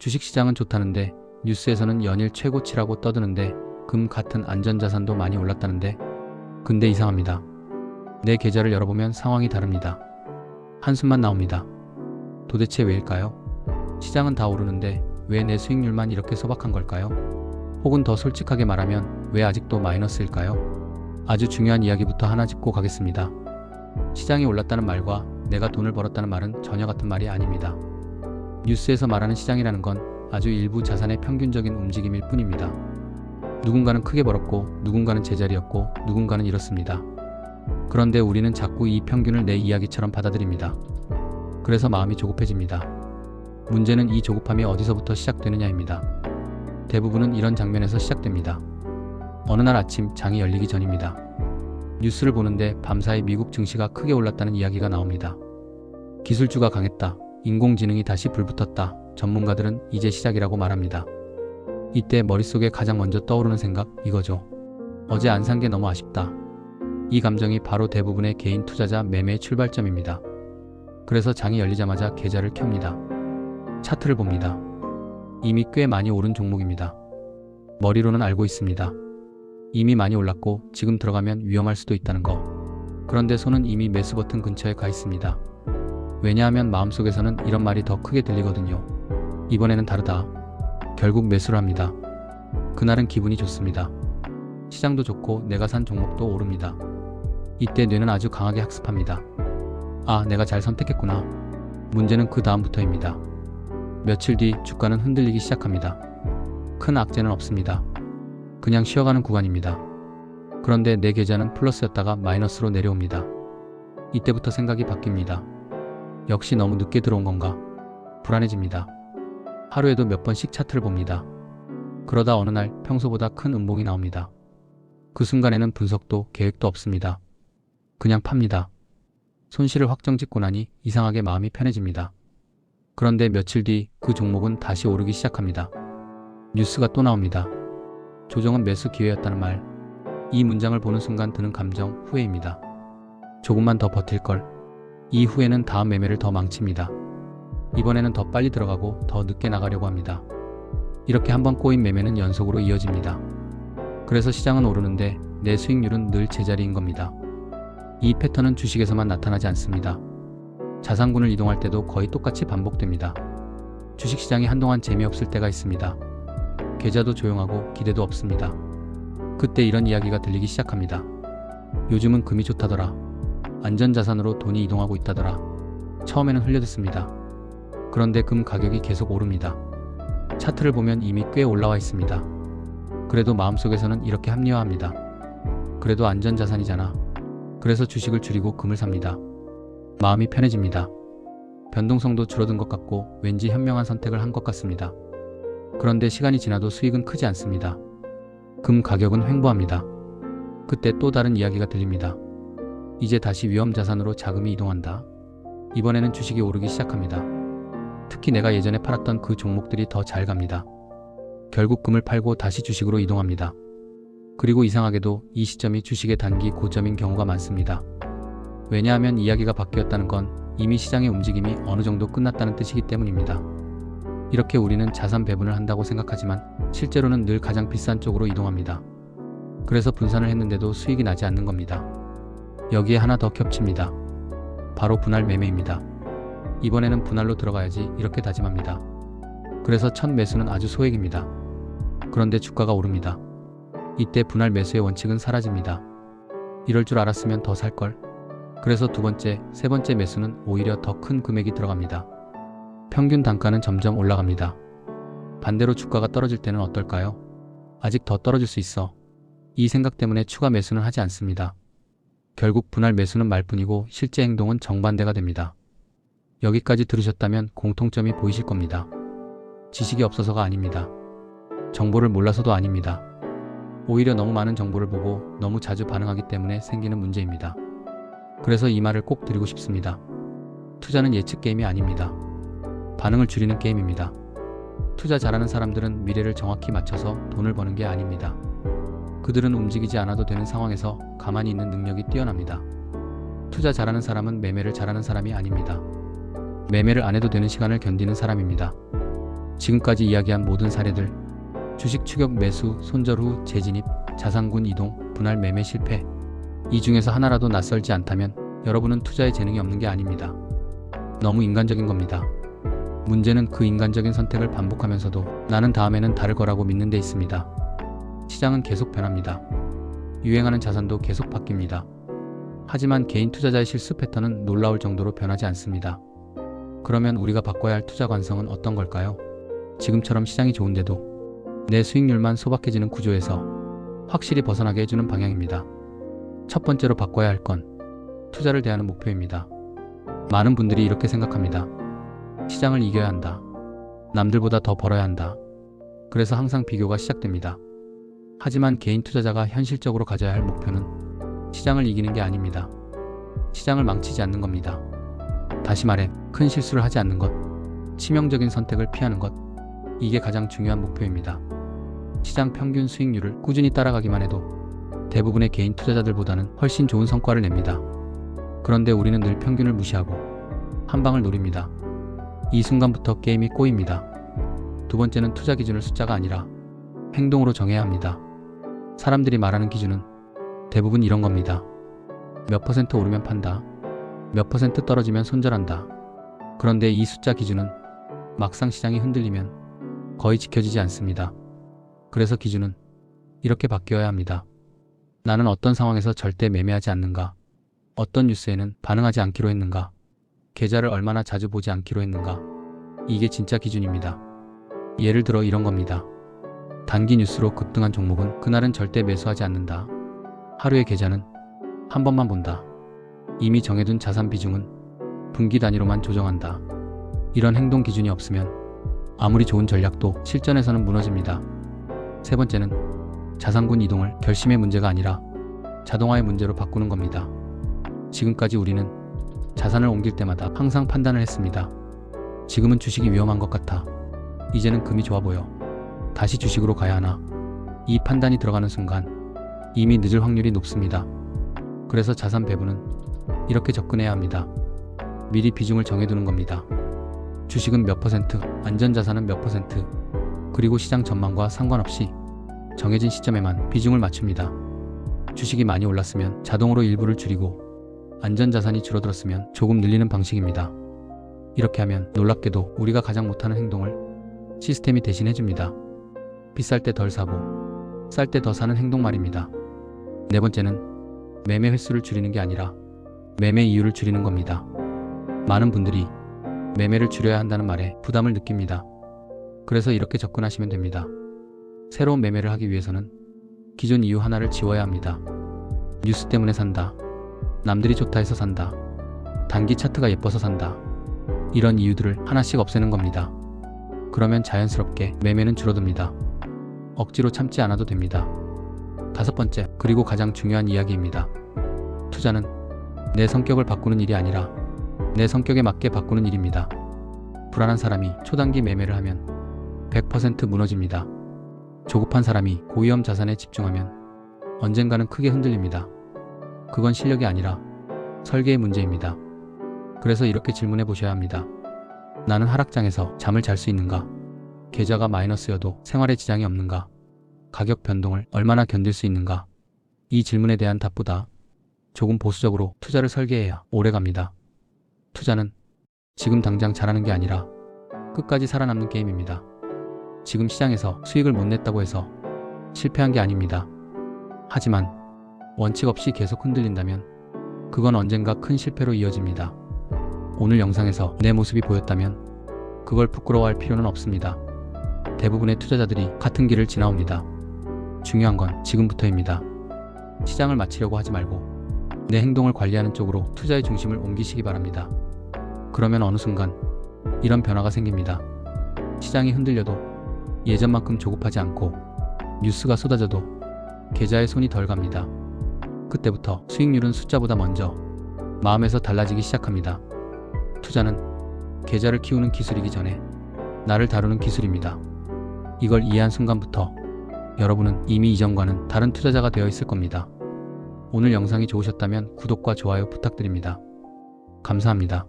주식시장은 좋다는데 뉴스에서는 연일 최고치라고 떠드는데 금 같은 안전자산도 많이 올랐다는데 근데 이상합니다. 내 계좌를 열어보면 상황이 다릅니다. 한숨만 나옵니다. 도대체 왜일까요? 시장은 다 오르는데 왜 내 수익률만 이렇게 소박한 걸까요? 혹은 더 솔직하게 말하면 왜 아직도 마이너스일까요? 아주 중요한 이야기부터 하나 짚고 가겠습니다. 시장이 올랐다는 말과 내가 돈을 벌었다는 말은 전혀 같은 말이 아닙니다. 뉴스에서 말하는 시장이라는 건 아주 일부 자산의 평균적인 움직임일 뿐입니다. 누군가는 크게 벌었고 누군가는 제자리였고 누군가는 잃었습니다. 그런데 우리는 자꾸 이 평균을 내 이야기처럼 받아들입니다. 그래서 마음이 조급해집니다. 문제는 이 조급함이 어디서부터 시작되느냐입니다. 대부분은 이런 장면에서 시작됩니다. 어느 날 아침 장이 열리기 전입니다. 뉴스를 보는데 밤사이 미국 증시가 크게 올랐다는 이야기가 나옵니다. 기술주가 강했다. 인공지능이 다시 불붙었다. 전문가들은 이제 시작이라고 말합니다. 이때 머릿속에 가장 먼저 떠오르는 생각 이거죠. 어제 안 산 게 너무 아쉽다. 이 감정이 바로 대부분의 개인 투자자 매매의 출발점입니다. 그래서 장이 열리자마자 계좌를 켭니다. 차트를 봅니다. 이미 꽤 많이 오른 종목입니다. 머리로는 알고 있습니다. 이미 많이 올랐고 지금 들어가면 위험할 수도 있다는 거. 그런데 손은 이미 매수 버튼 근처에 가 있습니다. 왜냐하면 마음속에서는 이런 말이 더 크게 들리거든요. 이번에는 다르다. 결국 매수를 합니다. 그날은 기분이 좋습니다. 시장도 좋고 내가 산 종목도 오릅니다. 이때 뇌는 아주 강하게 학습합니다. 아, 내가 잘 선택했구나. 문제는 그 다음부터입니다. 며칠 뒤 주가는 흔들리기 시작합니다. 큰 악재는 없습니다. 그냥 쉬어가는 구간입니다. 그런데 내 계좌는 플러스였다가 마이너스로 내려옵니다. 이때부터 생각이 바뀝니다. 역시 너무 늦게 들어온 건가? 불안해집니다. 하루에도 몇 번씩 차트를 봅니다. 그러다 어느 날 평소보다 큰 음봉이 나옵니다. 그 순간에는 분석도 계획도 없습니다. 그냥 팝니다. 손실을 확정 짓고 나니 이상하게 마음이 편해집니다. 그런데 며칠 뒤 그 종목은 다시 오르기 시작합니다. 뉴스가 또 나옵니다. 조정은 매수 기회였다는 말. 이 문장을 보는 순간 드는 감정 후회입니다. 조금만 더 버틸걸. 이 후회는 다음 매매를 더 망칩니다. 이번에는 더 빨리 들어가고 더 늦게 나가려고 합니다. 이렇게 한번 꼬인 매매는 연속으로 이어집니다. 그래서 시장은 오르는데 내 수익률은 늘 제자리인 겁니다. 이 패턴은 주식에서만 나타나지 않습니다. 자산군을 이동할 때도 거의 똑같이 반복됩니다. 주식시장이 한동안 재미없을 때가 있습니다. 계좌도 조용하고 기대도 없습니다. 그때 이런 이야기가 들리기 시작합니다. 요즘은 금이 좋다더라. 안전자산으로 돈이 이동하고 있다더라. 처음에는 흘려듣습니다. 그런데 금 가격이 계속 오릅니다. 차트를 보면 이미 꽤 올라와 있습니다. 그래도 마음속에서는 이렇게 합리화합니다. 그래도 안전자산이잖아. 그래서 주식을 줄이고 금을 삽니다. 마음이 편해집니다. 변동성도 줄어든 것 같고 왠지 현명한 선택을 한 것 같습니다. 그런데 시간이 지나도 수익은 크지 않습니다. 금 가격은 횡보합니다. 그때 또 다른 이야기가 들립니다. 이제 다시 위험자산으로 자금이 이동한다. 이번에는 주식이 오르기 시작합니다. 특히 내가 예전에 팔았던 그 종목들이 더 잘 갑니다. 결국 금을 팔고 다시 주식으로 이동합니다. 그리고 이상하게도 이 시점이 주식의 단기 고점인 경우가 많습니다. 왜냐하면 이야기가 바뀌었다는 건 이미 시장의 움직임이 어느 정도 끝났다는 뜻이기 때문입니다. 이렇게 우리는 자산 배분을 한다고 생각하지만 실제로는 늘 가장 비싼 쪽으로 이동합니다. 그래서 분산을 했는데도 수익이 나지 않는 겁니다. 여기에 하나 더 겹칩니다. 바로 분할 매매입니다. 이번에는 분할로 들어가야지 이렇게 다짐합니다. 그래서 첫 매수는 아주 소액입니다. 그런데 주가가 오릅니다. 이때 분할 매수의 원칙은 사라집니다. 이럴 줄 알았으면 더 살걸. 그래서 두 번째, 세 번째 매수는 오히려 더 큰 금액이 들어갑니다. 평균 단가는 점점 올라갑니다. 반대로 주가가 떨어질 때는 어떨까요? 아직 더 떨어질 수 있어. 이 생각 때문에 추가 매수는 하지 않습니다. 결국 분할 매수는 말뿐이고 실제 행동은 정반대가 됩니다. 여기까지 들으셨다면 공통점이 보이실 겁니다. 지식이 없어서가 아닙니다. 정보를 몰라서도 아닙니다. 오히려 너무 많은 정보를 보고 너무 자주 반응하기 때문에 생기는 문제입니다. 그래서 이 말을 꼭 드리고 싶습니다. 투자는 예측 게임이 아닙니다. 반응을 줄이는 게임입니다. 투자 잘하는 사람들은 미래를 정확히 맞춰서 돈을 버는 게 아닙니다. 그들은 움직이지 않아도 되는 상황에서 가만히 있는 능력이 뛰어납니다. 투자 잘하는 사람은 매매를 잘하는 사람이 아닙니다. 매매를 안 해도 되는 시간을 견디는 사람입니다. 지금까지 이야기한 모든 사례들, 주식 추격 매수, 손절 후 재진입, 자산군 이동, 분할 매매 실패, 이 중에서 하나라도 낯설지 않다면 여러분은 투자에 재능이 없는 게 아닙니다. 너무 인간적인 겁니다. 문제는 그 인간적인 선택을 반복하면서도 나는 다음에는 다를 거라고 믿는 데 있습니다. 시장은 계속 변합니다. 유행하는 자산도 계속 바뀝니다. 하지만 개인 투자자의 실수 패턴은 놀라울 정도로 변하지 않습니다. 그러면 우리가 바꿔야 할 투자 관성은 어떤 걸까요? 지금처럼 시장이 좋은데도 내 수익률만 소박해지는 구조에서 확실히 벗어나게 해주는 방향입니다. 첫 번째로 바꿔야 할 건 투자를 대하는 목표입니다. 많은 분들이 이렇게 생각합니다. 시장을 이겨야 한다. 남들보다 더 벌어야 한다. 그래서 항상 비교가 시작됩니다. 하지만 개인 투자자가 현실적으로 가져야 할 목표는 시장을 이기는 게 아닙니다. 시장을 망치지 않는 겁니다. 다시 말해, 큰 실수를 하지 않는 것, 치명적인 선택을 피하는 것, 이게 가장 중요한 목표입니다. 시장 평균 수익률을 꾸준히 따라가기만 해도 대부분의 개인 투자자들보다는 훨씬 좋은 성과를 냅니다. 그런데 우리는 늘 평균을 무시하고 한 방을 노립니다. 이 순간부터 게임이 꼬입니다. 두 번째는 투자 기준을 숫자가 아니라 행동으로 정해야 합니다. 사람들이 말하는 기준은 대부분 이런 겁니다. 몇 퍼센트 오르면 판다. 몇 퍼센트 떨어지면 손절한다. 그런데 이 숫자 기준은 막상 시장이 흔들리면 거의 지켜지지 않습니다. 그래서 기준은 이렇게 바뀌어야 합니다. 나는 어떤 상황에서 절대 매매하지 않는가? 어떤 뉴스에는 반응하지 않기로 했는가? 계좌를 얼마나 자주 보지 않기로 했는가? 이게 진짜 기준입니다. 예를 들어 이런 겁니다. 단기 뉴스로 급등한 종목은 그날은 절대 매수하지 않는다. 하루의 계좌는 한 번만 본다. 이미 정해둔 자산 비중은 분기 단위로만 조정한다. 이런 행동 기준이 없으면 아무리 좋은 전략도 실전에서는 무너집니다. 세 번째는 자산군 이동을 결심의 문제가 아니라 자동화의 문제로 바꾸는 겁니다. 지금까지 우리는 자산을 옮길 때마다 항상 판단을 했습니다. 지금은 주식이 위험한 것 같아. 이제는 금이 좋아 보여. 다시 주식으로 가야 하나? 이 판단이 들어가는 순간 이미 늦을 확률이 높습니다. 그래서 자산 배분은 이렇게 접근해야 합니다. 미리 비중을 정해두는 겁니다. 주식은 몇 퍼센트, 안전자산은 몇 퍼센트, 그리고 시장 전망과 상관없이 정해진 시점에만 비중을 맞춥니다. 주식이 많이 올랐으면 자동으로 일부를 줄이고 안전자산이 줄어들었으면 조금 늘리는 방식입니다. 이렇게 하면 놀랍게도 우리가 가장 못하는 행동을 시스템이 대신 해줍니다. 비쌀 때 덜 사고 쌀 때 더 사는 행동 말입니다. 네 번째는 매매 횟수를 줄이는 게 아니라 매매 이유를 줄이는 겁니다. 많은 분들이 매매를 줄여야 한다는 말에 부담을 느낍니다. 그래서 이렇게 접근하시면 됩니다. 새로운 매매를 하기 위해서는 기존 이유 하나를 지워야 합니다. 뉴스 때문에 산다. 남들이 좋다 해서 산다. 단기 차트가 예뻐서 산다. 이런 이유들을 하나씩 없애는 겁니다. 그러면 자연스럽게 매매는 줄어듭니다. 억지로 참지 않아도 됩니다. 다섯 번째, 그리고 가장 중요한 이야기입니다. 투자는 내 성격을 바꾸는 일이 아니라 내 성격에 맞게 바꾸는 일입니다. 불안한 사람이 초단기 매매를 하면 100% 무너집니다. 조급한 사람이 고위험 자산에 집중하면 언젠가는 크게 흔들립니다. 그건 실력이 아니라 설계의 문제입니다. 그래서 이렇게 질문해 보셔야 합니다. 나는 하락장에서 잠을 잘 수 있는가? 계좌가 마이너스여도 생활에 지장이 없는가? 가격 변동을 얼마나 견딜 수 있는가? 이 질문에 대한 답보다 조금 보수적으로 투자를 설계해야 오래 갑니다. 투자는 지금 당장 잘하는 게 아니라 끝까지 살아남는 게임입니다. 지금 시장에서 수익을 못 냈다고 해서 실패한 게 아닙니다. 하지만 원칙 없이 계속 흔들린다면 그건 언젠가 큰 실패로 이어집니다. 오늘 영상에서 내 모습이 보였다면 그걸 부끄러워할 필요는 없습니다. 대부분의 투자자들이 같은 길을 지나옵니다. 중요한 건 지금부터입니다. 시장을 맞추려고 하지 말고 내 행동을 관리하는 쪽으로 투자의 중심을 옮기시기 바랍니다. 그러면 어느 순간 이런 변화가 생깁니다. 시장이 흔들려도 예전만큼 조급하지 않고 뉴스가 쏟아져도 계좌에 손이 덜 갑니다. 그때부터 수익률은 숫자보다 먼저 마음에서 달라지기 시작합니다. 투자는 계좌를 키우는 기술이기 전에 나를 다루는 기술입니다. 이걸 이해한 순간부터 여러분은 이미 이전과는 다른 투자자가 되어 있을 겁니다. 오늘 영상이 좋으셨다면 구독과 좋아요 부탁드립니다. 감사합니다.